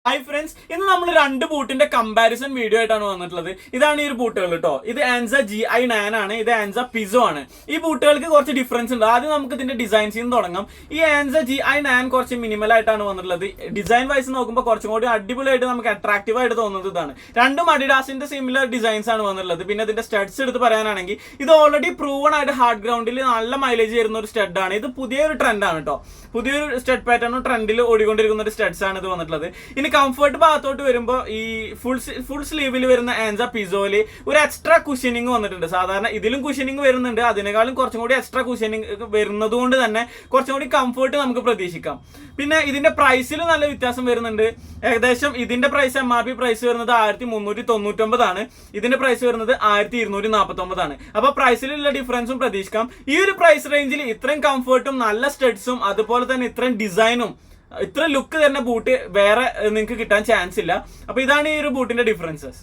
Hi friends, ഇന്ന് നമ്മൾ രണ്ട് ബൂട്ടിന്റെ കമ്പാരിസൺ വീഡിയോ ആയിട്ടാണ് വന്നിട്ടുള്ളത്. ഇതാണ് ഈ ഒരു ബൂട്ടുകൾ കേട്ടോ. ഇത് ആൻസ GI9 ആണ്, ഇത് ആൻസ പിസോ ആണ്. ഈ ബൂട്ടുകൾക്ക് കുറച്ച് ഡിഫറൻസ് ഉണ്ട്. ആദ്യം നമുക്ക് ഇതിന്റെ ഡിസൈൻസിൽ നിന്ന് തുടങ്ങാം. ഈ ആൻസ GI9 കുറച്ച് മിനിമൽ ആയിട്ടാണ് വന്നിട്ടുള്ളത്. ഡിസൈൻ വൈസ് നോക്കുമ്പോൾ കുറച്ചും കൂടി അടിപൊളിയായിട്ട് നമുക്ക് അട്രാക്റ്റീവ് ആയിട്ട് തോന്നുന്നത് ഇതാണ്. രണ്ടും അഡിഡാസിന്റെ സിമിലർ ഡിസൈൻസ് ആണ് വന്നിട്ടുള്ളത്. പിന്നെ ഇതിന്റെ സ്റ്റഡ്സ് എടുത്ത് പറയാനാണെങ്കിൽ ഇത് ഓൾറെഡി പ്രൂവൺ ആയിട്ട് ഹാർഡ് ഗ്രൗണ്ടിൽ നല്ല മൈലേജ് തരുന്ന ഒരു സ്റ്റഡ് ആണ്. ഇത് പുതിയൊരു ട്രെൻഡാണ് കേട്ടോ. പുതിയൊരു സ്റ്റഡ് പാറ്റേണും ട്രെൻഡിൽ ഓടിക്കൊണ്ടിരിക്കുന്ന ഒരു സ്റ്റഡ്സ് ആണ് ഇത് വന്നിട്ടുള്ളത്. ഇനി കംഫർട്ട് ഭാഗത്തോട്ട് വരുമ്പോൾ ഈ ഫുൾ സ്ലീവിൽ വരുന്ന ആൻസ പിസോയില് ഒരു എക്സ്ട്രാ കുഷനിങ് വന്നിട്ടുണ്ട്. സാധാരണ ഇതിലും കുഷനിങ് വരുന്നുണ്ട്, അതിനേക്കാളും കുറച്ചും കൂടി എക്സ്ട്രാ കുഷനിങ് വരുന്നത് കൊണ്ട് തന്നെ കുറച്ചും കൂടി കംഫർട്ട് നമുക്ക് പ്രതീക്ഷിക്കാം. പിന്നെ ഇതിന്റെ പ്രൈസിൽ നല്ല വ്യത്യാസം വരുന്നുണ്ട്. ഏകദേശം ഇതിന്റെ പ്രൈസ് MRP പ്രൈസ് വരുന്നത് 1399 ആണ്. ഇതിന്റെ പ്രൈസ് വരുന്നത് 1249 ആണ്. അപ്പൊ പ്രൈസിലുള്ള ഡിഫറൻസും പ്രതീക്ഷിക്കാം. ഈ ഒരു പ്രൈസ് റേഞ്ചിൽ ഇത്രയും കംഫർട്ടും നല്ല സ്റ്റഡ്സും അതുപോലെ തന്നെ ഇത്രയും ഡിസൈനും ഇത്ര ലുക്ക് തരുന്ന ബൂട്ട് വേറെ നിങ്ങൾക്ക് കിട്ടാൻ ചാൻസ് ഇല്ല. അപ്പൊ ഇതാണ് ഈ ഒരു ബൂട്ടിന്റെ ഡിഫറൻസസ്.